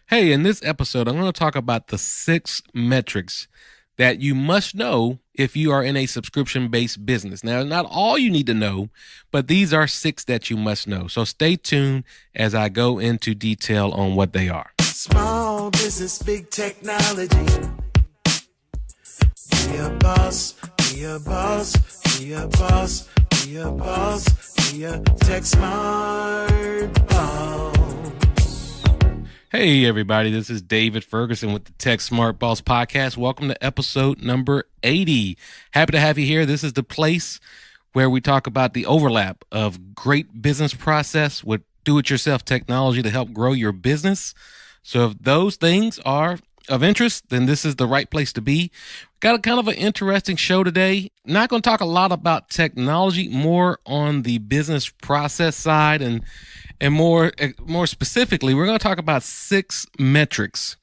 Hey, in this episode, I'm going to talk about the 6 metrics that you must know if you are in a subscription-based business. Now, not all you need to know, but these are 6 that you must know. So stay tuned as I go into detail on what they are. Small business, big technology. Be a boss, be a boss, be a boss, be a boss, be a tech smart boss. Hey, everybody, this is David Ferguson with the Tech Smart Boss Podcast. Welcome to episode number 80. Happy to have you here. This is the place where we talk about the overlap of great business process with do-it-yourself technology to help grow your business. So if those things are of interest, then this is the right place to be. Got a kind of an interesting show today. Not going to talk a lot about technology, more on the business process side, and more specifically, we're going to talk about 6 metrics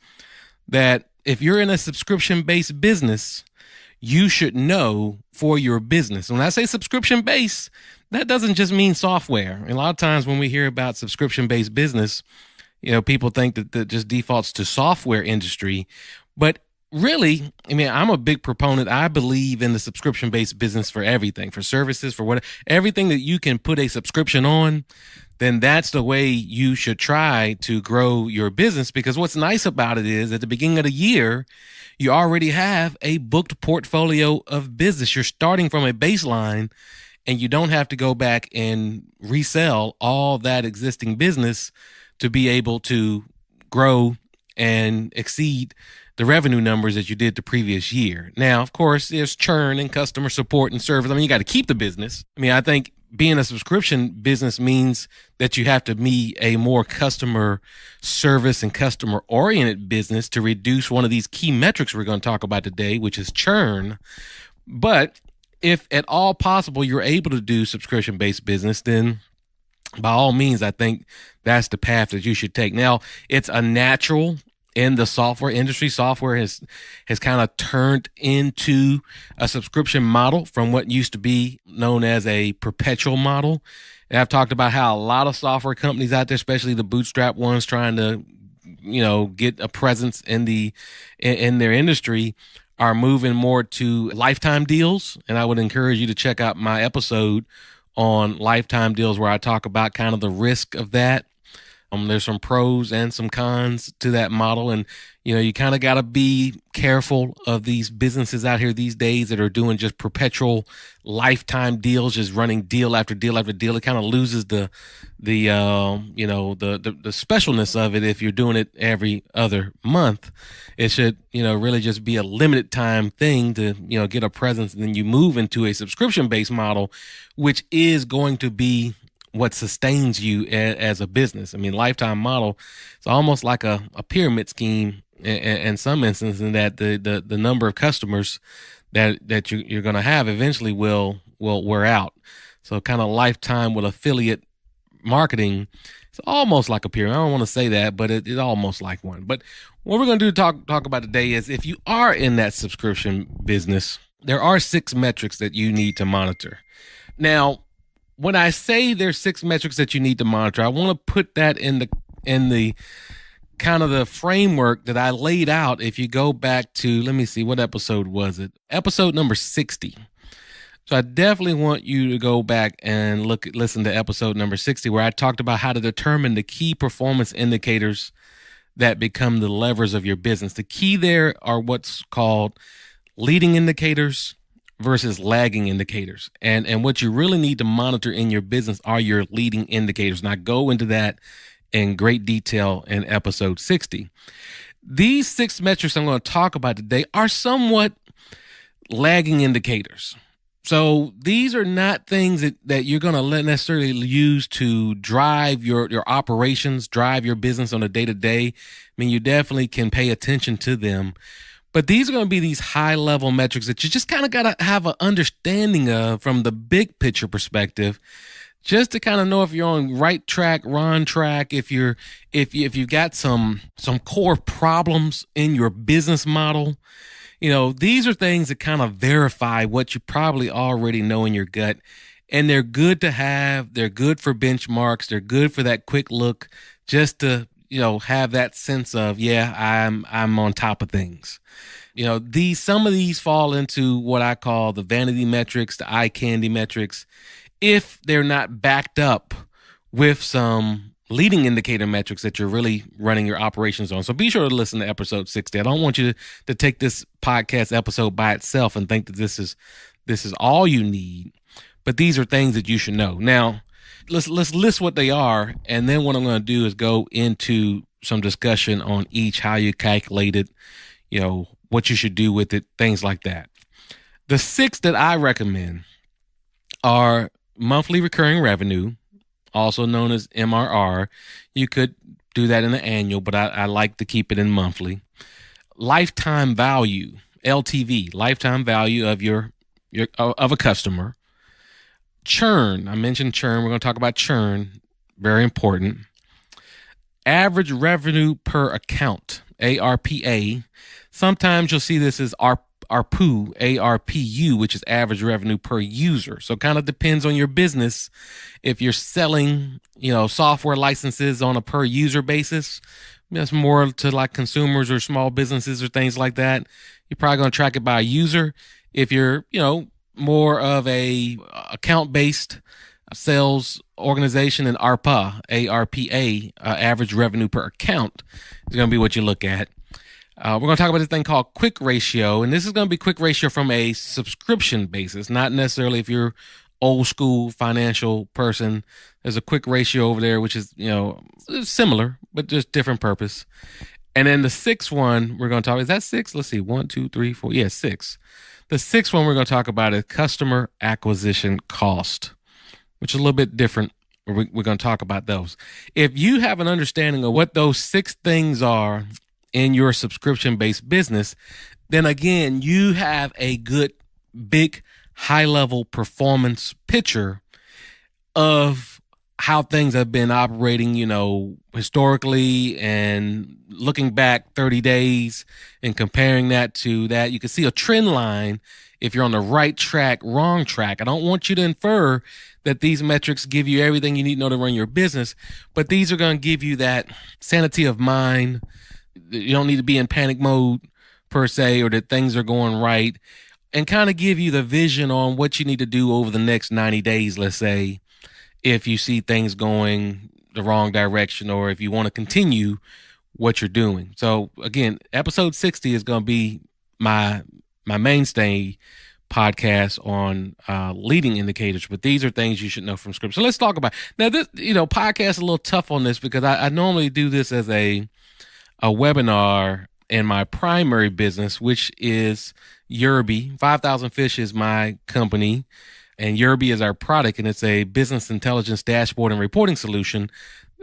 that if you're in a subscription-based business, you should know for your business. When I say subscription-based, that doesn't just mean software. And a lot of times when we hear about subscription-based business, people think that just defaults to software industry. But really, I'm a big proponent. I believe in the subscription-based business for everything, for services, for whatever, everything that you can put a subscription on, then that's the way you should try to grow your business. Because what's nice about it is at the beginning of the year, you already have a booked portfolio of business. You're starting from a baseline and you don't have to go back and resell all that existing business to be able to grow and exceed the revenue numbers that you did the previous year. Now, of course, there's churn and customer support and service. You got to keep the business. I think being a subscription business means that you have to be a more customer service and customer oriented business to reduce one of these key metrics we're going to talk about today, which is churn. But if at all possible, you're able to do subscription based business, then by all means, I think that's the path that you should take. Now, it's a natural in the software industry. Software has kind of turned into a subscription model from what used to be known as a perpetual model. And I've talked about how a lot of software companies out there, especially the bootstrap ones trying to, get a presence in their industry, are moving more to lifetime deals. And I would encourage you to check out my episode on lifetime deals where I talk about kind of the risk of that. There's some pros and some cons to that model. And, you kind of got to be careful of these businesses out here these days that are doing just perpetual lifetime deals, just running deal after deal after deal. It kind of loses the specialness of it if you're doing it every other month. It should, really just be a limited time thing to, get a presence. And then you move into a subscription-based model, which is going to be what sustains you as a business. Lifetime model, it's almost like a pyramid scheme in some instances, in that the number of customers that you're going to have eventually will wear out. So kind of lifetime with affiliate marketing, it's almost like a pyramid. I don't want to say that, but it's almost like one. But what we're going to do talk about today is, if you are in that subscription business, there are 6 metrics that you need to monitor. Now, when I say there's 6 metrics that you need to monitor, I want to put that in the kind of the framework that I laid out. If you go back to, let me see, what episode was it? Episode number 60. So I definitely want you to go back and listen to episode number 60, where I talked about how to determine the key performance indicators that become the levers of your business. The key there are what's called leading indicators versus lagging indicators. And what you really need to monitor in your business are your leading indicators. And I go into that in great detail in episode 60. These 6 metrics I'm going to talk about today are somewhat lagging indicators. So these are not things that you're going to necessarily use to drive your operations, drive your business on a day-to-day. You definitely can pay attention to them. But these are going to be these high-level metrics that you just kind of got to have an understanding of from the big picture perspective, just to kind of know if you're on right track, wrong track, if you've got some core problems in your business model. These are things that kind of verify what you probably already know in your gut. And they're good to have. They're good for benchmarks. They're good for that quick look, just to have that sense of, yeah, I'm on top of things. Some of these fall into what I call the vanity metrics, the eye candy metrics, if they're not backed up with some leading indicator metrics that you're really running your operations on. So be sure to listen to episode 60. I don't want you to take this podcast episode by itself and think that this is all you need, but these are things that you should know. Now, let's list what they are, and then what I'm going to do is go into some discussion on each, how you calculate it, what you should do with it, things like that. The 6 that I recommend are monthly recurring revenue, also known as MRR. You could do that in the annual, but I like to keep it in monthly. Lifetime value, LTV, lifetime value of of a customer. Churn, I mentioned churn. We're going to talk about churn, very important. Average revenue per account, ARPA. Sometimes you'll see this as ARPU, ARPU, which is average revenue per user. So it kind of depends on your business. If you're selling, software licenses on a per user basis, that's more to like consumers or small businesses or things like that. You're probably going to track it by a user. If you're, more of a account-based sales organization, and ARPA, ARPA, average revenue per account is going to be what you look at. We're going to talk about this thing called quick ratio, and this is going to be quick ratio from a subscription basis, not necessarily if you're old school financial person. There's a quick ratio over there, which is, similar, but just different purpose. And then the 6th one we're going to talk, is that 6? Let's see, 1, 2, 3, 4. Yeah, 6. The 6th one we're going to talk about is customer acquisition cost, which is a little bit different. We're going to talk about those. If you have an understanding of what those 6 things are in your subscription-based business, then again, you have a good, big, high-level performance picture of how things have been operating, historically, and looking back 30 days and comparing that to that. You can see a trend line if you're on the right track, wrong track. I don't want you to infer that these metrics give you everything you need to know to run your business, but these are going to give you that sanity of mind. You don't need to be in panic mode per se, or that things are going right, and kind of give you the vision on what you need to do over the next 90 days, let's say, if you see things going the wrong direction, or if you want to continue what you're doing. So again, episode 60 is going to be my mainstay podcast on leading indicators, but these are things you should know from script. So let's talk about now. This, podcast is a little tough on this because I normally do this as a webinar in my primary business, which is Yerby. 5,000 Fish is my company, and Yerby is our product, and it's a business intelligence dashboard and reporting solution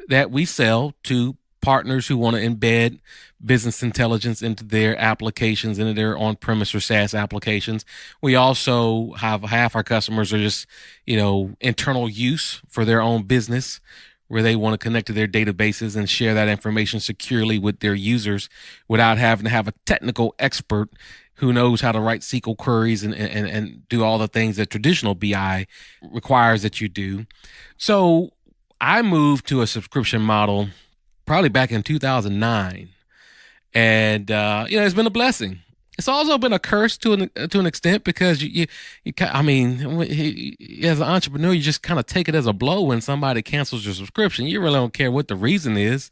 that we sell to partners who want to embed business intelligence into their applications, into their on-premise or SaaS applications. We also have half our customers are just, internal use for their own business, where they want to connect to their databases and share that information securely with their users without having to have a technical expert who knows how to write SQL queries and do all the things that traditional BI requires that you do. So I moved to a subscription model probably back in 2009. And, it's been a blessing. It's also been a curse to an extent, because you as an entrepreneur, you just kind of take it as a blow when somebody cancels your subscription. You really don't care what the reason is.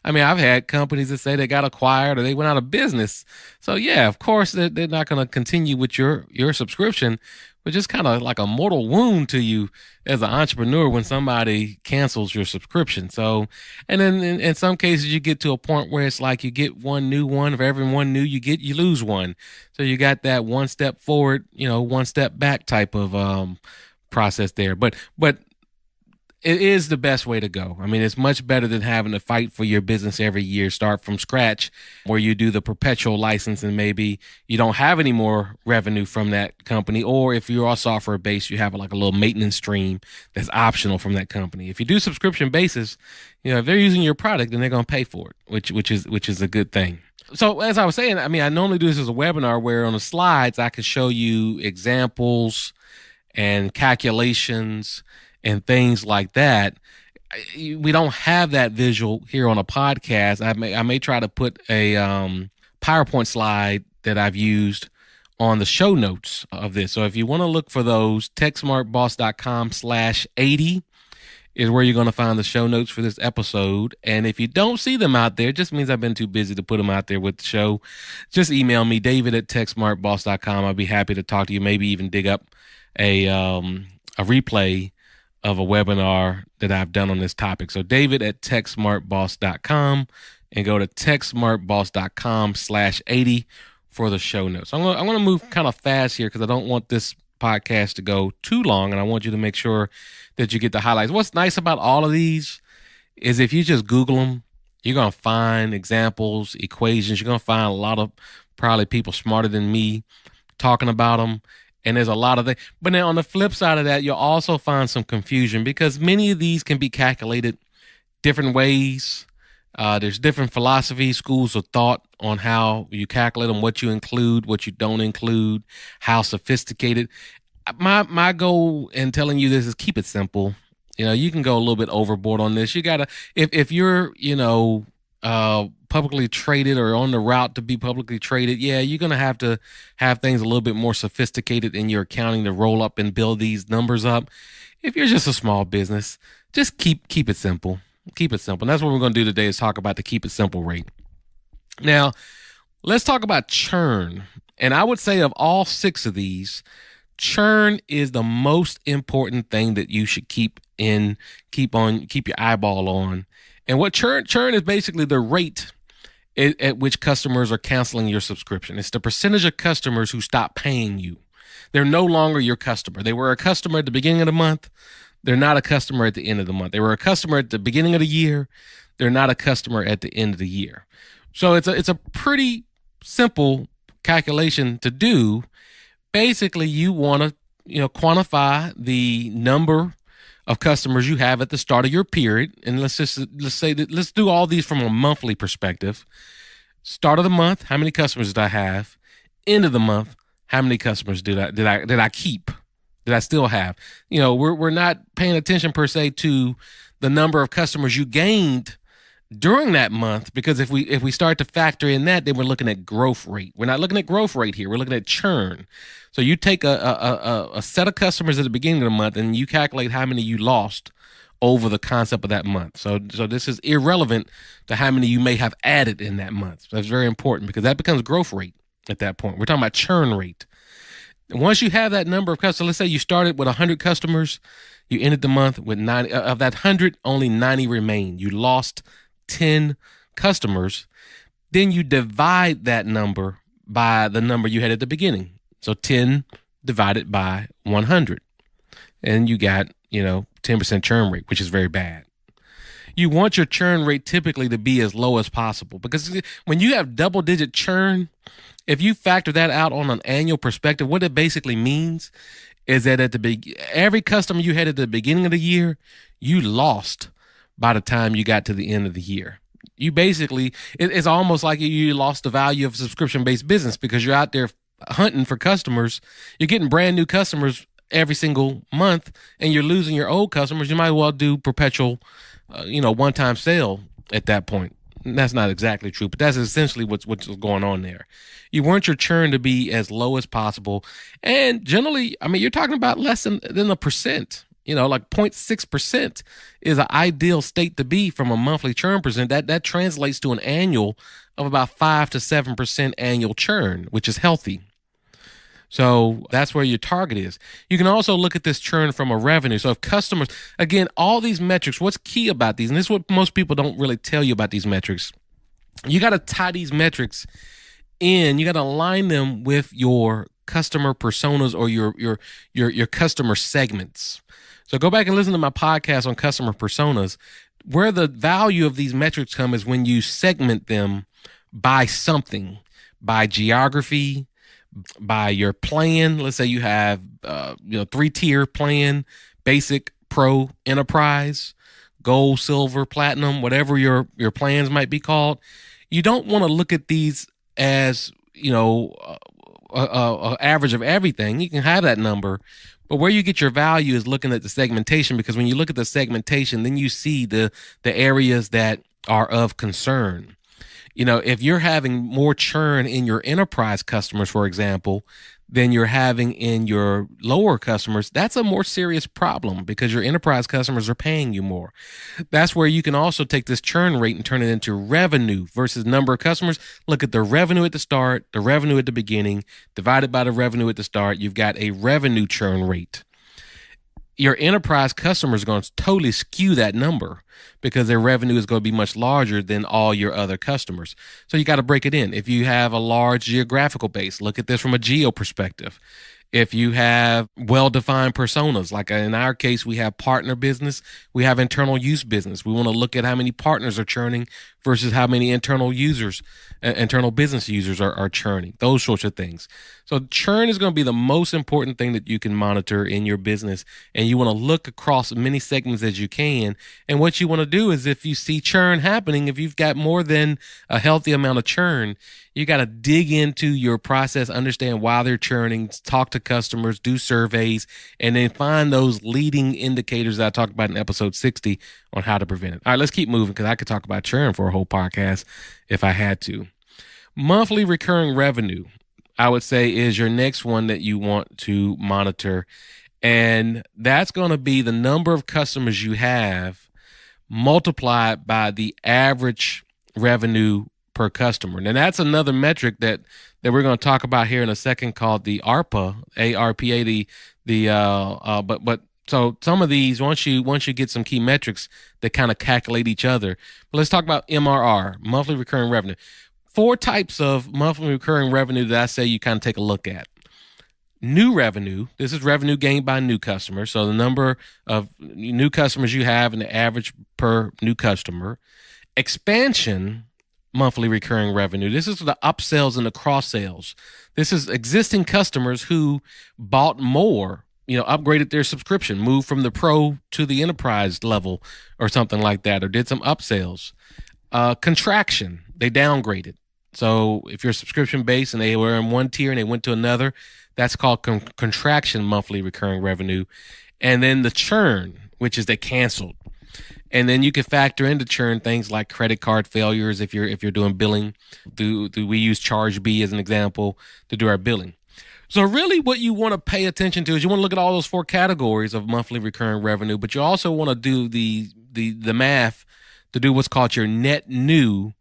I mean, I've had companies that say they got acquired or they went out of business. So yeah, of course they're not going to continue with your subscription, but just kind of like a mortal wound to you as an entrepreneur when somebody cancels your subscription. So, and then in some cases you get to a point where it's like you get one new one. For every one new you lose one. So you got that one step forward, one step back type of process there. But it is the best way to go. I mean, it's much better than having to fight for your business every year, start from scratch, where you do the perpetual license and maybe you don't have any more revenue from that company. Or if you're all software based, you have like a little maintenance stream that's optional from that company. If you do subscription basis, if they're using your product, then they're going to pay for it, which is a good thing. So as I was saying, I mean, I normally do this as a webinar where on the slides, I can show you examples and calculations and things like that. we don't have that visual here on a podcast. I may try to put a PowerPoint slide that I've used on the show notes of this. So if you want to look for those, techsmartboss.com/80 is where you're going to find the show notes for this episode. And if you don't see them out there, it just means I've been too busy to put them out there with the show. Just email me, david@techsmartboss.com. I'll be happy to talk to you, maybe even dig up a replay of a webinar that I've done on this topic. So david@techsmartboss.com and go to techsmartboss.com/80 for the show notes. I'm going to move kind of fast here because I don't want this podcast to go too long, and I want you to make sure that you get the highlights. What's nice about all of these is if you just Google them, you're going to find examples, equations. You're going to find a lot of probably people smarter than me talking about them. And there's a lot of things. But then on the flip side of that, you'll also find some confusion because many of these can be calculated different ways. There's different philosophies, schools of thought on how you calculate them, what you include, what you don't include, how sophisticated. My goal in telling you this is keep it simple. You can go a little bit overboard on this. You gotta, if you're, publicly traded or on the route to be publicly traded, you're going to have things a little bit more sophisticated in your accounting to roll up and build these numbers up. If you're just a small business, just keep it simple. Keep it simple. And that's what we're going to do today is talk about the keep it simple rate. Now, let's talk about churn. And I would say of all 6 of these, churn is the most important thing that you should keep your eyeball on. And what churn is basically the rate at which customers are canceling your subscription. It's the percentage of customers who stop paying you. They're no longer your customer. They were a customer at the beginning of the month. They're not a customer at the end of the month. They were a customer at the beginning of the year. They're not a customer at the end of the year. So it's a pretty simple calculation to do. Basically, you want to quantify the number of customers you have at the start of your period. And let's do all these from a monthly perspective. Start of the month, how many customers did I have? End of the month, how many customers did I keep? Did I still have? We're not paying attention per se to the number of customers you gained during that month, because if we start to factor in that, then we're looking at growth rate. We're not looking at growth rate here. We're looking at churn. So you take a set of customers at the beginning of the month and you calculate how many you lost over the concept of that month. So this is irrelevant to how many you may have added in that month. So that's very important because that becomes growth rate at that point. We're talking about churn rate. And once you have that number of customers, let's say you started with 100 customers, you ended the month with 90. Of that 100, only 90 remain. You lost 10 customers. Then you divide that number by the number you had at the beginning. So 10 divided by 100. And you got, 10% churn rate, which is very bad. You want your churn rate typically to be as low as possible because when you have double-digit churn, if you factor that out on an annual perspective, what it basically means is that every customer you had at the beginning of the year, you lost by the time you got to the end of the year. You basically, it's almost like you lost the value of subscription-based business because you're out there hunting for customers. You're getting brand new customers every single month and you're losing your old customers. You might as well do perpetual, one-time sale at that point. And that's not exactly true, but that's essentially what's going on there. You want your churn to be as low as possible. And generally, you're talking about less than a percent. Like 0.6% is an ideal state to be from a monthly churn percent. That translates to an annual of about 5 to 7% annual churn, which is healthy. So that's where your target is. You can also look at this churn from a revenue. So if customers, again, all these metrics, what's key about these, and this is what most people don't really tell you about these metrics, you got to tie these metrics in. You got to align them with your customer personas or your customer segments. So go back and listen to my podcast on customer personas. Where the value of these metrics come is when you segment them by something, by geography, by your plan. Let's say you have 3-tier plan: basic, pro, enterprise, gold, silver, platinum, whatever your plans might be called. You don't want to look at these as a average of everything. You can have that number, But where you get your value is looking at the segmentation, because when you look at the segmentation, then you see the areas that are of concern. If you're having more churn in your enterprise customers, for example, than you're having in your lower customers, that's a more serious problem because your enterprise customers are paying you more. That's where you can also take this churn rate and turn it into revenue versus number of customers. Look at the revenue at the start, the revenue at the beginning, divided by the revenue at the start. You've got a revenue churn rate. Your enterprise customers are going to totally skew that number because their revenue is going to be much larger than all your other customers. So you got to break it in. If you have a large geographical base, look at this from a geo perspective. If you have well-defined personas, like in our case, we have partner business, we have internal use business. We want to look at how many partners are churning versus how many internal business users are churning, those sorts of things. So churn is going to be the most important thing that you can monitor in your business. And you want to look across as many segments as you can. And what you want to do is, if you see churn happening, if you've got more than a healthy amount of churn, you got to dig into your process, understand why they're churning, talk to customers, do surveys, and then find those leading indicators that I talked about in episode 60 on how to prevent it. All right, let's keep moving because I could talk about churn for a whole podcast if I had to. Monthly recurring revenue, I would say, is your next one that you want to monitor. And that's going to be the number of customers you have multiplied by the average revenue per customer. Now, that's another metric that we're going to talk about here in a second, called the ARPA, ARPA. But so some of these, once you get some key metrics that kind of calculate each other. But let's talk about MRR, monthly recurring revenue. 4 types of monthly recurring revenue that I say you kind of take a look at. New revenue. This is revenue gained by new customers. So the number of new customers you have and the average per new customer. Expansion monthly recurring revenue. This is the upsells and the cross sales. This is existing customers who bought more, upgraded their subscription, moved from the pro to the enterprise level or something like that, or did some upsells. Contraction, they downgraded. So if you're subscription based and they were in one tier and they went to another, that's called contraction monthly recurring revenue. And then the churn, which is they canceled. And then you can factor into churn things like credit card failures if you're doing billing. We use Charge B as an example to do our billing. So really what you want to pay attention to is you want to look at all those 4 categories of monthly recurring revenue, but you also want to do the math to do what's called your net new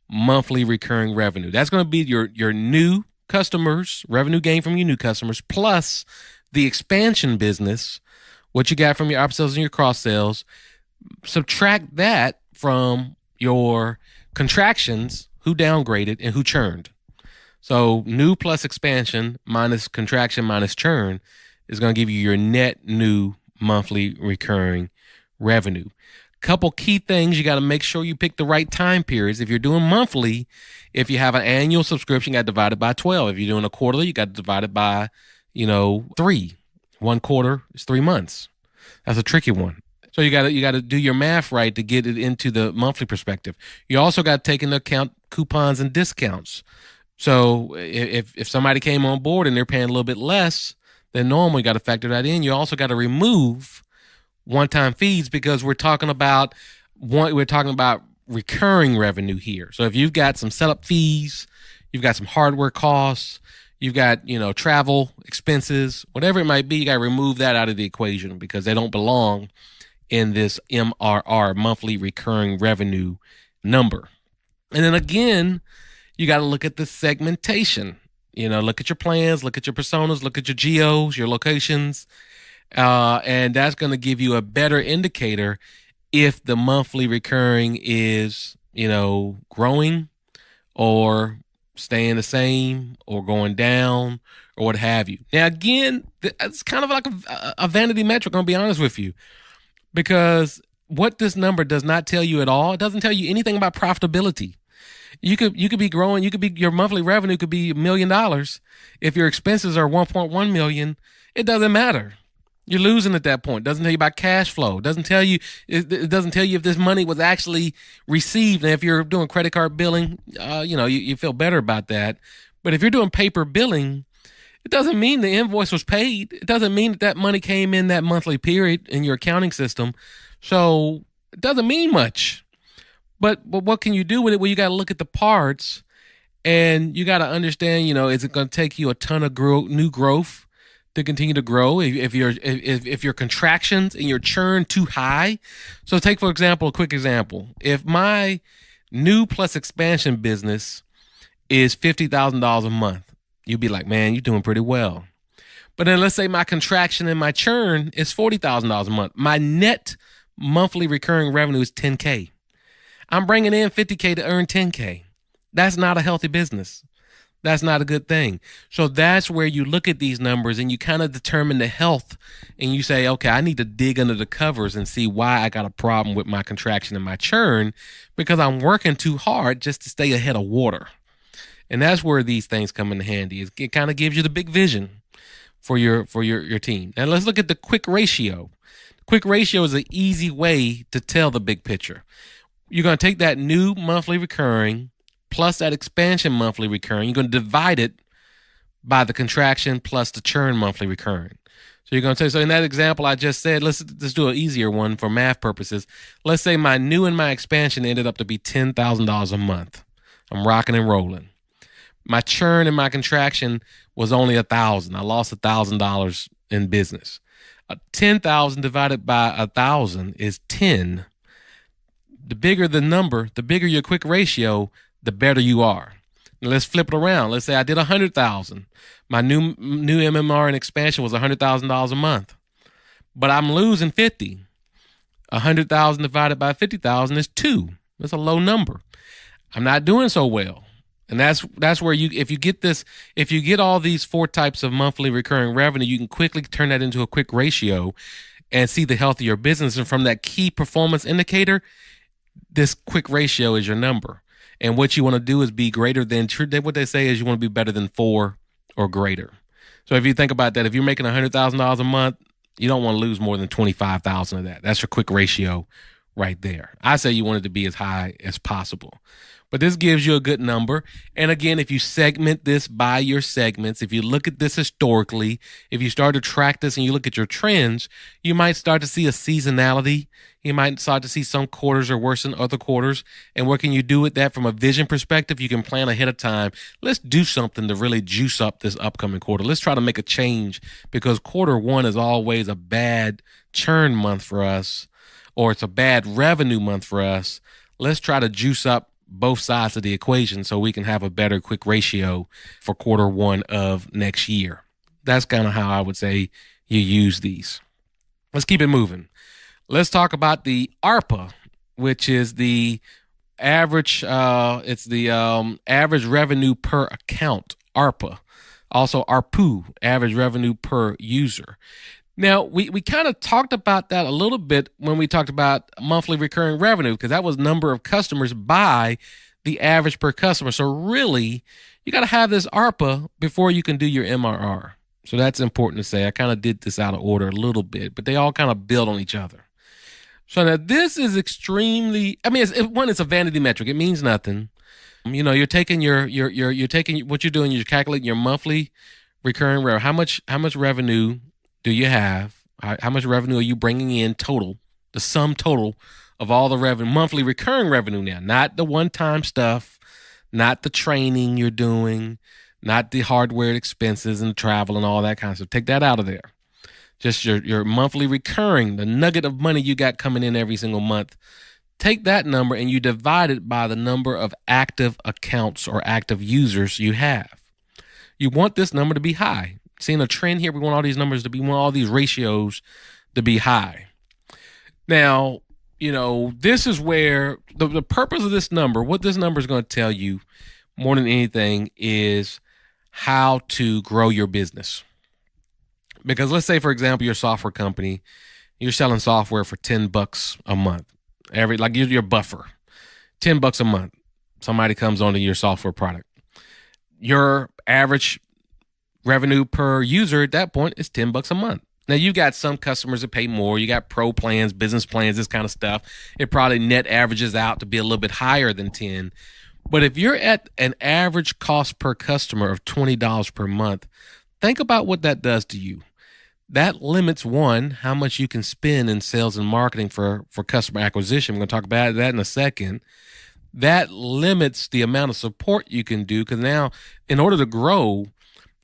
monthly recurring revenue. That's going to be your new customers, revenue gained from your new customers, plus the expansion business, what you got from your upsells and your cross sales. Subtract that from your contractions, who downgraded and who churned. So new plus expansion minus contraction minus churn is going to give you your net new monthly recurring revenue. Couple key things. You got to make sure you pick the right time periods. If you're doing monthly, if you have an annual subscription, you got to divide it by 12. If you're doing a quarterly, you got to divide it by, 3. 1 quarter is 3 months. That's a tricky one. So you got to do your math right to get it into the monthly perspective. You also got to take into account coupons and discounts. So if somebody came on board and they're paying a little bit less than normal, you got to factor that in. You also got to remove one-time fees because we're talking about recurring revenue here. So if you've got some setup fees, you've got some hardware costs, you've got, travel expenses, whatever it might be, you got to remove that out of the equation because they don't belong in this MRR, monthly recurring revenue number. And then again, you got to look at the segmentation. Look at your plans, look at your personas, look at your geos, your locations. And that's going to give you a better indicator if the monthly recurring is, growing or staying the same or going down or what have you. Now, again, it's kind of like a vanity metric, I'm going to be honest with you, because what this number does not tell you at all, it doesn't tell you anything about profitability. You could be growing. Your monthly revenue could be $1 million. If your expenses are 1.1 million, it doesn't matter. You're losing at that point. It doesn't tell you about cash flow. It doesn't tell you if this money was actually received. And if you're doing credit card billing, you feel better about that. But if you're doing paper billing, It doesn't mean the invoice was paid. It doesn't mean that money came in that monthly period in your accounting system. So it doesn't mean much. But what can you do with it? Well, you got to look at the parts, and you got to understand, is it going to take you a ton of new growth to continue to grow? If your contractions and your churn too high. So take, for example, a quick example. If my new plus expansion business is $50,000 a month, you'd be like, man, you're doing pretty well. But then let's say my contraction and my churn is $40,000 a month. My net monthly recurring revenue is $10K. I'm bringing in $50K to earn $10K. That's not a healthy business. That's not a good thing. So that's where you look at these numbers and you kind of determine the health, and you say, okay, I need to dig under the covers and see why I got a problem with my contraction and my churn, because I'm working too hard just to stay ahead of water. And that's where these things come in handy. It kind of gives you the big vision for your team. Now let's look at the quick ratio. Quick ratio is an easy way to tell the big picture. You're going to take that new monthly recurring plus that expansion monthly recurring. You're going to divide it by the contraction plus the churn monthly recurring. So you're going to say, so in that example I just said, let's do an easier one for math purposes. Let's say my new and my expansion ended up to be $10,000 a month. I'm rocking and rolling. My churn and my contraction was only $1,000. I lost $1,000 in business. 10,000 divided by 1,000 is 10. The bigger the number, the bigger your quick ratio, the better you are. Now let's flip it around. Let's say I did 100,000. My new MMR and expansion was $100,000 a month, but I'm losing 50. 100,000 divided by 50,000 is 2. That's a low number. I'm not doing so well. And that's where if you get all these 4 types of monthly recurring revenue, you can quickly turn that into a quick ratio and see the health of your business. And from that key performance indicator, this quick ratio is your number. And what you want to do is be greater than, what they say is you want to be better than 4 or greater. So if you think about that, if you're making $100,000 a month, you don't want to lose more than 25,000 of that. That's your quick ratio right there. I say you want it to be as high as possible. But this gives you a good number. And again, if you segment this by your segments, if you look at this historically, if you start to track this and you look at your trends, you might start to see a seasonality. You might start to see some quarters are worse than other quarters. And what can you do with that from a vision perspective? You can plan ahead of time. Let's do something to really juice up this upcoming quarter. Let's try to make a change, because quarter one is always a bad churn month for us, or it's a bad revenue month for us. Let's try to juice up both sides of the equation so we can have a better quick ratio for quarter one of next year. That's kind of how I would say you use these. Let's keep it moving. Let's talk about the ARPA, which is the average. It's the average revenue per account. ARPA, also ARPU, average revenue per user. Now, we kind of talked about that a little bit when we talked about monthly recurring revenue, because that was number of customers by the average per customer. So really, you got to have this ARPA before you can do your MRR. So that's important to say. I kind of did this out of order a little bit, but they all kind of build on each other. So now this is extremely, it's a vanity metric. It means nothing. You're taking you're taking what you're doing, you're calculating your monthly recurring revenue. How much revenue do you have? How much revenue are you bringing in total? The sum total of all the revenue, monthly recurring revenue now, not the one-time stuff, not the training you're doing, not the hardware expenses and travel and all that kind of stuff. Take that out of there. Just your monthly recurring, the nugget of money you got coming in every single month. Take that number and you divide it by the number of active accounts or active users you have. You want this number to be high. Seeing a trend here, we want all these numbers to be, we want all these ratios to be high. Now, this is where the purpose of this number, what this number is going to tell you more than anything, is how to grow your business. Because let's say, for example, you're a software company, you're selling software for $10 a month. Like your buffer, $10 a month. Somebody comes onto your software product. Your average revenue per user at that point is $10 a month. Now, you got some customers that pay more. You got pro plans, business plans, this kind of stuff. It probably net averages out to be a little bit higher than 10. But if you're at an average cost per customer of $20 per month, think about what that does to you. That limits, one, how much you can spend in sales and marketing for customer acquisition. We're going to talk about that in a second. That limits the amount of support you can do, because now, in order to grow,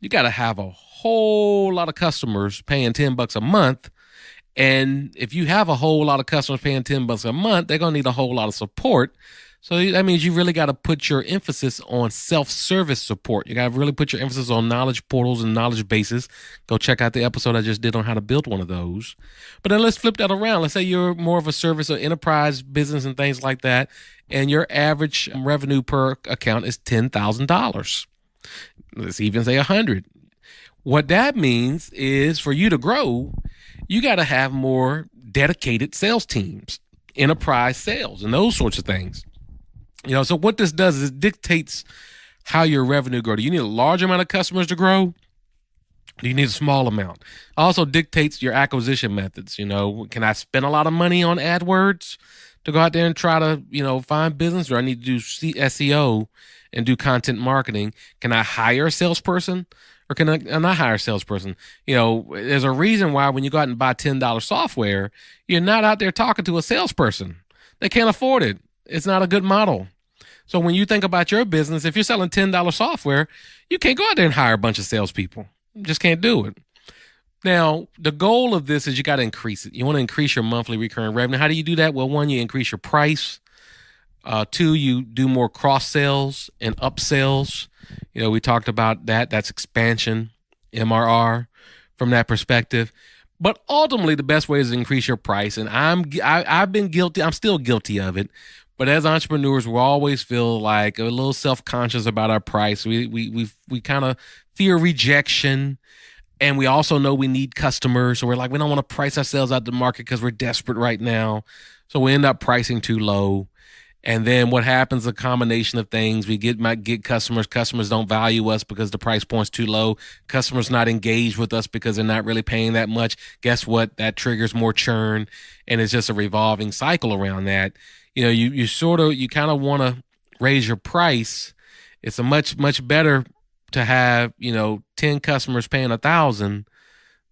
you got to have a whole lot of customers paying $10 a month. And if you have a whole lot of customers paying $10 a month, they're going to need a whole lot of support. So that means you really got to put your emphasis on self-service support. You got to really put your emphasis on knowledge portals and knowledge bases. Go check out the episode I just did on how to build one of those. But then let's flip that around. Let's say you're more of a service or enterprise business and things like that, and your average revenue per account is $10,000. Let's even say 100. What that means is, for you to grow, you got to have more dedicated sales teams, enterprise sales, and those sorts of things. So what this does is it dictates how your revenue grows. Do you need a large amount of customers to grow? Do you need a small amount? Also dictates your acquisition methods. Can I spend a lot of money on AdWords to go out there and try to, find business, or I need to do SEO and do content marketing? Can I hire a salesperson, or can I not hire a salesperson? There's a reason why when you go out and buy $10 software, you're not out there talking to a salesperson. They can't afford it. It's not a good model. So when you think about your business, if you're selling $10 software, you can't go out there and hire a bunch of salespeople. You just can't do it. Now, the goal of this is you got to increase it. You want to increase your monthly recurring revenue. How do you do that? Well, one, you increase your price. Two, you do more cross sales and upsells. We talked about that. That's expansion, MRR, from that perspective. But ultimately, the best way is to increase your price. And I've been guilty. I'm still guilty of it. But as entrepreneurs, we always feel like a little self-conscious about our price. We kind of fear rejection. And we also know we need customers. So we're like, we don't want to price ourselves out the market because we're desperate right now. So we end up pricing too low. And then what happens, a combination of things. We might get customers. Customers don't value us because the price point's too low. Customers not engaged with us because they're not really paying that much. Guess what? That triggers more churn. And it's just a revolving cycle around that. You kind of want to raise your price. It's a much better to have, 10 customers paying 1,000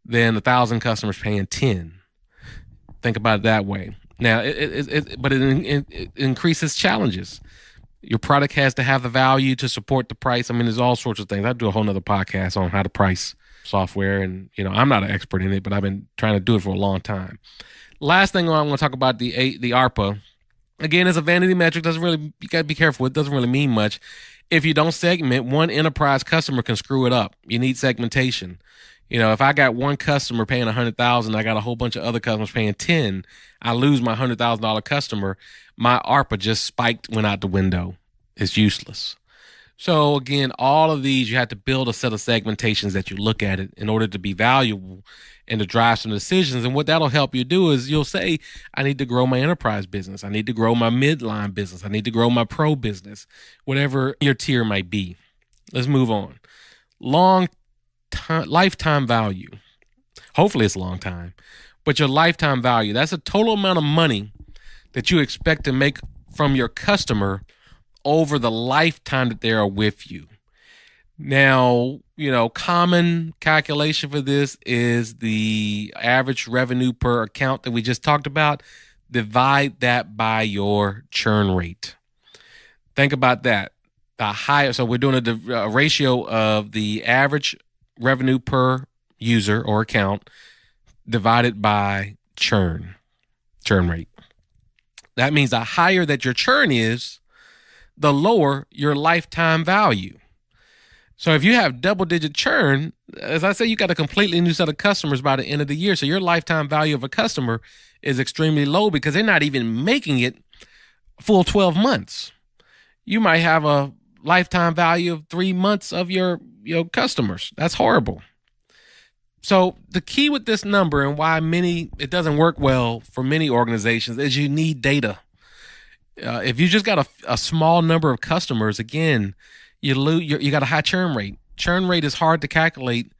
than 1,000 customers paying 10. Think about it that way. Now, it increases challenges. Your product has to have the value to support the price. I mean, there's all sorts of things. I'd do a whole nother podcast on how to price software. And, I'm not an expert in it, but I've been trying to do it for a long time. Last thing I want to talk about, the ARPA. Again, it's a vanity metric. You got to be careful. It doesn't really mean much. If you don't segment, one enterprise customer can screw it up. You need segmentation. If I got one customer paying $100,000, I got a whole bunch of other customers paying 10, I lose my $100,000 customer. My ARPA just went out the window. It's useless. So again, all of these, you have to build a set of segmentations that you look at it in order to be valuable and to drive some decisions. And what that'll help you do is you'll say, I need to grow my enterprise business. I need to grow my midline business. I need to grow my pro business, whatever your tier might be. Let's move on. Lifetime value. Hopefully it's a long time, but your lifetime value, that's a total amount of money that you expect to make from your customer over the lifetime that they are with you. Now, common calculation for this is the average revenue per account that we just talked about. Divide that by your churn rate. Think about that. So we're doing a ratio of the average revenue per user or account divided by churn rate. That means the higher that your churn is, the lower your lifetime value. So if you have double-digit churn, as I say, you got a completely new set of customers by the end of the year. So your lifetime value of a customer is extremely low because they're not even making it full 12 months. You might have a lifetime value of 3 months of your customers. That's horrible. So the key with this number and why it doesn't work well for many organizations is you need data. If you just got a small number of customers, again, you got a high churn rate. Churn rate is hard to calculate,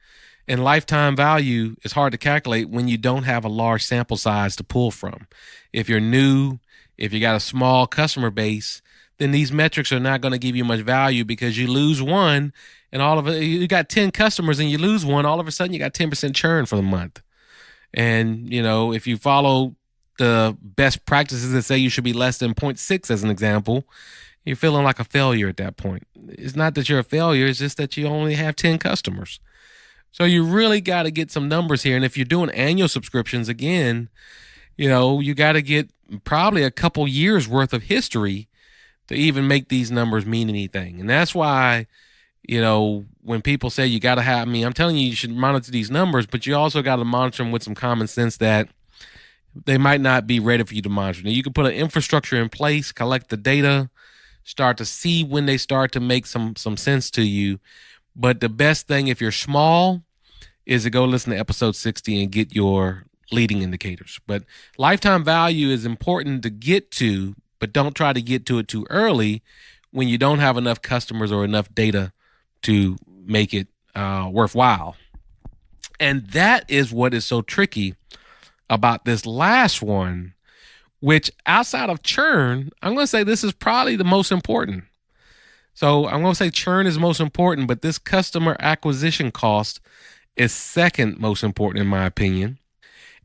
and lifetime value is hard to calculate when you don't have a large sample size to pull from. If you're new, if you got a small customer base, then these metrics are not going to give you much value because you lose one and all of it, you got 10 customers and you lose one, all of a sudden you got 10% churn for the month. And, if you follow the best practices that say you should be less than 0.6 as an example, you're feeling like a failure at that point. It's not that you're a failure, it's just that you only have 10 customers. So you really got to get some numbers here. And if you're doing annual subscriptions, again, you got to get probably a couple years worth of history to even make these numbers mean anything. And that's why, when people say you got to have, I'm telling you should monitor these numbers, but you also got to monitor them with some common sense that they might not be ready for you to monitor. Now, you can put an infrastructure in place, collect the data, start to see when they start to make some sense to you. But the best thing, if you're small, is to go listen to episode 60 and get your leading indicators. But lifetime value is important to get to, but don't try to get to it too early when you don't have enough customers or enough data to make it worthwhile. And that is what is so tricky about this last one, which outside of churn, I'm going to say this is probably the most important. So I'm going to say churn is most important, but this customer acquisition cost is second most important in my opinion.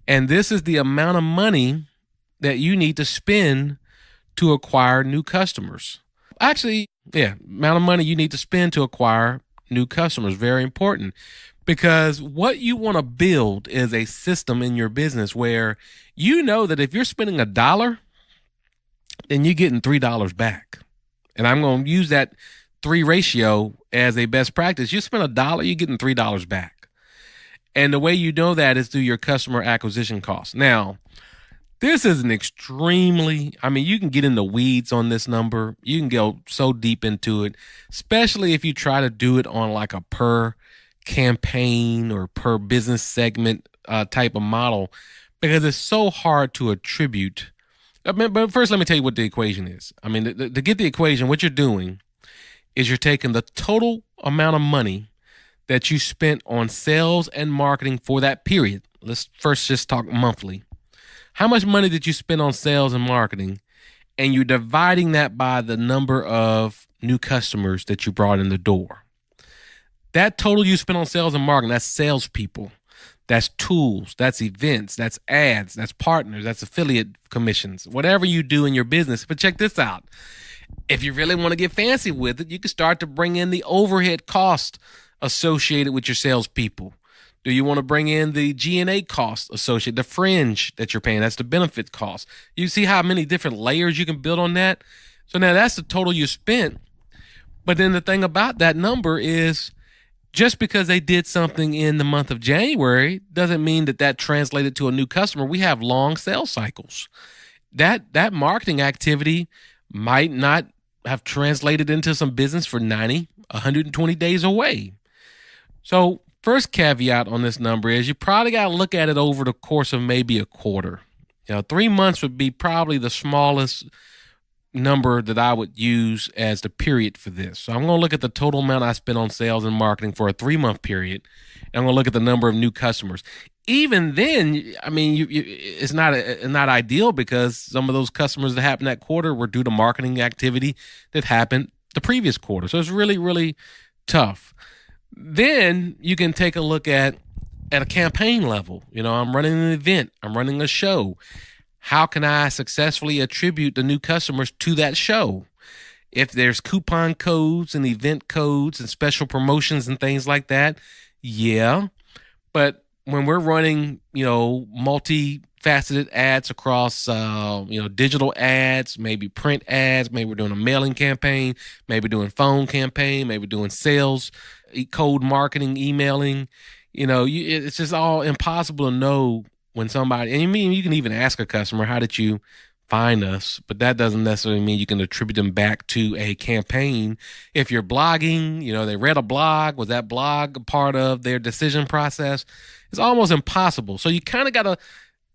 And this is the amount of money that you need to spend to acquire new customers. Actually, amount of money you need to spend to acquire new customers. Very important, because what you want to build is a system in your business where that if you're spending $1, then you're getting $3 back. And I'm going to use that 3 ratio as a best practice. You spend $1, you're getting $3 back. And the way you know that is through your customer acquisition cost. Now, this is an extremely, you can get in the weeds on this number. You can go so deep into it, especially if you try to do it on like a per campaign or per business segment type of model, because it's so hard to attribute. But first, let me tell you what the equation is. To get the equation, what you're doing is you're taking the total amount of money that you spent on sales and marketing for that period. Let's first just talk monthly. How much money did you spend on sales and marketing? And you're dividing that by the number of new customers that you brought in the door. That total you spent on sales and marketing, that's salespeople, that's tools, that's events, that's ads, that's partners, that's affiliate commissions, whatever you do in your business. But check this out. If you really want to get fancy with it, you can start to bring in the overhead cost associated with your salespeople. Do you want to bring in the G&A costs associated, the fringe that you're paying? That's the benefit cost. You see how many different layers you can build on that? So now that's the total you spent. But then the thing about that number is, just because they did something in the month of January doesn't mean that translated to a new customer. We have long sales cycles. That marketing activity might not have translated into some business for 90, 120 days away. So first caveat on this number is you probably got to look at it over the course of maybe a quarter. 3 months would be probably the smallest number that I would use as the period for this. So I'm going to look at the total amount I spent on sales and marketing for a 3-month period. And I'm going to look at the number of new customers. Even then, it's not ideal, because some of those customers that happened that quarter were due to marketing activity that happened the previous quarter. So it's really, really tough. Then you can take a look at a campaign level. I'm running an event. I'm running a show. How can I successfully attribute the new customers to that show? If there's coupon codes and event codes and special promotions and things like that, yeah. But when we're running, multifaceted ads across, digital ads, maybe print ads, maybe we're doing a mailing campaign, maybe doing phone campaign, maybe doing sales, code marketing, emailing, it's just all impossible to know when somebody, and you can even ask a customer, how did you find us? But that doesn't necessarily mean you can attribute them back to a campaign. If you're blogging, they read a blog. Was that blog a part of their decision process? It's almost impossible. So you kind of got to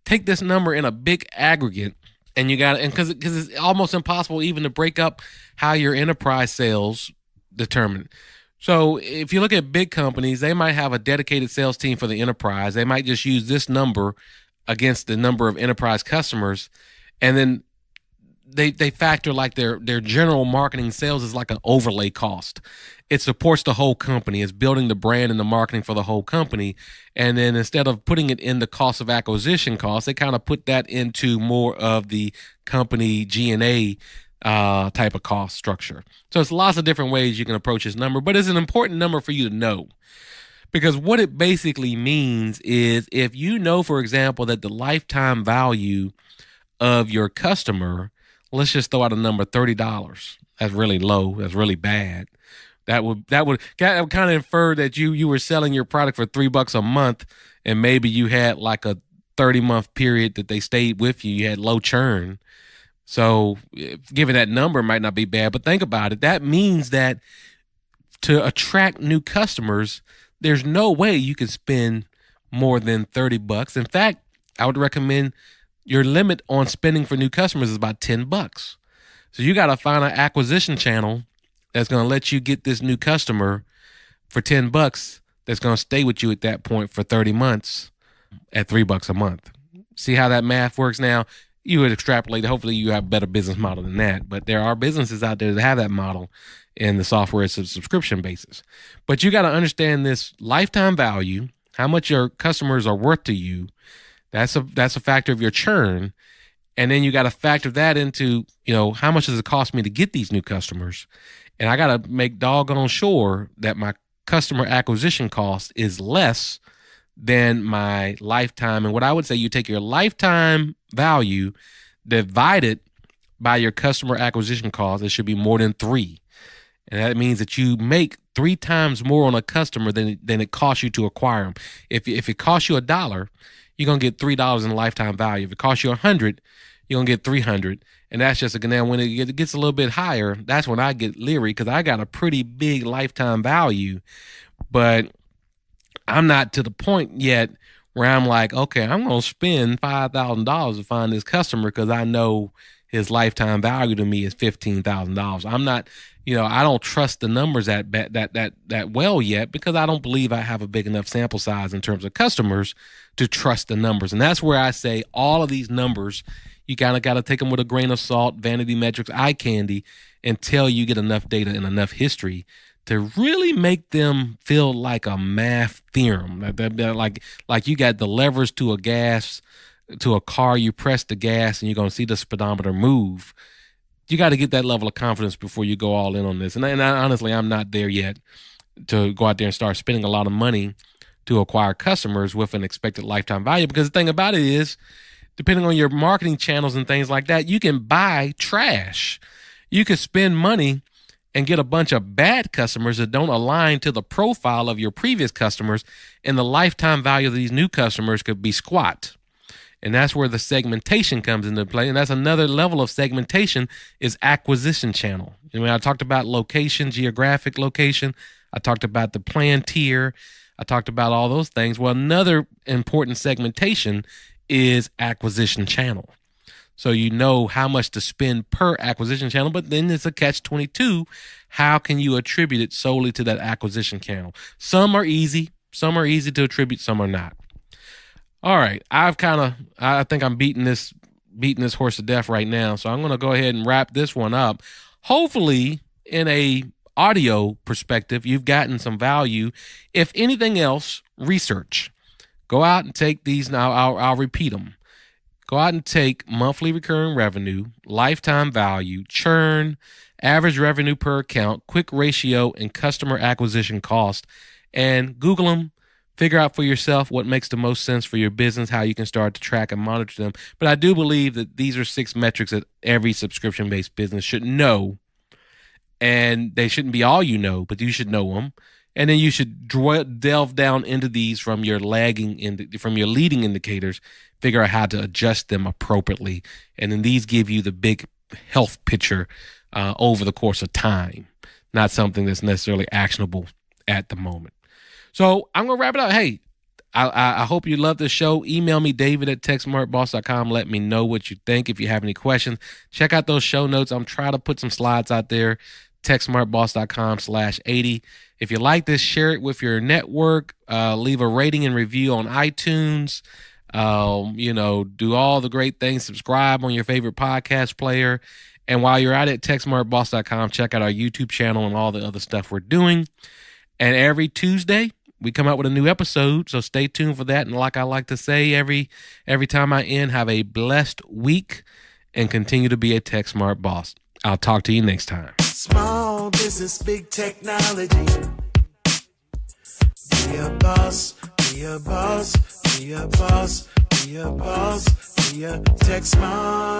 take this number in a big aggregate, and because it's almost impossible even to break up how your enterprise sales determine. So if you look at big companies, they might have a dedicated sales team for the enterprise. They might just use this number against the number of enterprise customers. And then they factor like their general marketing sales is like an overlay cost. It supports the whole company. It's building the brand and the marketing for the whole company. And then instead of putting it in the cost of acquisition costs, they kind of put that into more of the company G&A type of cost structure. So it's lots of different ways you can approach this number, but it's an important number for you to know. Because what it basically means is if you know, for example, that the lifetime value of your customer, let's just throw out a number, $30. That's really low. That's really bad. That would kind of infer that you were selling your product for $3 a month, and maybe you had like a 30-month period that they stayed with you. You had low churn. So giving that number might not be bad, but think about it. That means that to attract new customers, there's no way you can spend more than $30. In fact, I would recommend your limit on spending for new customers is about $10. So you got to find an acquisition channel that's going to let you get this new customer for $10 that's going to stay with you at that point for 30 months at $3 a month. See how that math works now? You would extrapolate. Hopefully you have a better business model than that. But there are businesses out there that have that model in the software as a subscription basis. But you got to understand this lifetime value, how much your customers are worth to you. That's a factor of your churn. And then you got to factor that into, how much does it cost me to get these new customers? And I got to make doggone sure that my customer acquisition cost is less than my lifetime. And what I would say, you take your lifetime value, divide it by your customer acquisition cost. It should be more than 3. And that means that you make 3 times more on a customer than it costs you to acquire them. If it costs you $1, you're going to get $3 in lifetime value. If it costs you $100, you're going to get $300. And that's just now when it gets a little bit higher, that's when I get leery because I got a pretty big lifetime value, but I'm not to the point yet where I'm like, okay, I'm going to spend $5,000 to find this customer because I know his lifetime value to me is $15,000. I'm not, I don't trust the numbers that well yet because I don't believe I have a big enough sample size in terms of customers to trust the numbers. And that's where I say all of these numbers, you kind of got to take them with a grain of salt, vanity metrics, eye candy, until you get enough data and enough history to really make them feel like a math theorem. Like you got the levers to a car, you press the gas and you're going to see the speedometer move. You got to get that level of confidence before you go all in on this. And honestly, I'm not there yet to go out there and start spending a lot of money to acquire customers with an expected lifetime value. Because the thing about it is, depending on your marketing channels and things like that, you can buy trash. You can spend money and get a bunch of bad customers that don't align to the profile of your previous customers, and the lifetime value of these new customers could be squat. And that's where the segmentation comes into play. And that's another level of segmentation is acquisition channel. I talked about location, geographic location. I talked about the plan tier. I talked about all those things. Well, another important segmentation is acquisition channel. So you know how much to spend per acquisition channel, but then it's a catch-22. How can you attribute it solely to that acquisition channel? Some are easy to attribute, some are not. All right, I think I'm beating this horse to death right now, so I'm going to go ahead and wrap this one up. Hopefully, in a audio perspective, you've gotten some value. If anything else, research. Go out and take these now. I'll repeat them. Go out and take monthly recurring revenue, lifetime value, churn, average revenue per account, quick ratio, and customer acquisition cost, and Google them. Figure out for yourself what makes the most sense for your business, how you can start to track and monitor them. But I do believe that these are 6 metrics that every subscription-based business should know, and they shouldn't be all you know, but you should know them. And then you should delve down into these from your leading indicators, figure out how to adjust them appropriately. And then these give you the big health picture over the course of time, not something that's necessarily actionable at the moment. So I'm going to wrap it up. Hey, I hope you love this show. Email me, david@techsmartboss.com. Let me know what you think. If you have any questions, check out those show notes. I'm trying to put some slides out there, techsmartboss.com/80. If you like this, share it with your network. Leave a rating and review on iTunes. Do all the great things. Subscribe on your favorite podcast player. And while you're out at techsmartboss.com, check out our YouTube channel and all the other stuff we're doing. And every Tuesday, we come out with a new episode, so stay tuned for that. And like I like to say every time I end, have a blessed week and continue to be a Tech Smart Boss. I'll talk to you next time. Small business, big technology. Be a boss, be a boss, be a boss, be a boss, be a Tech Smart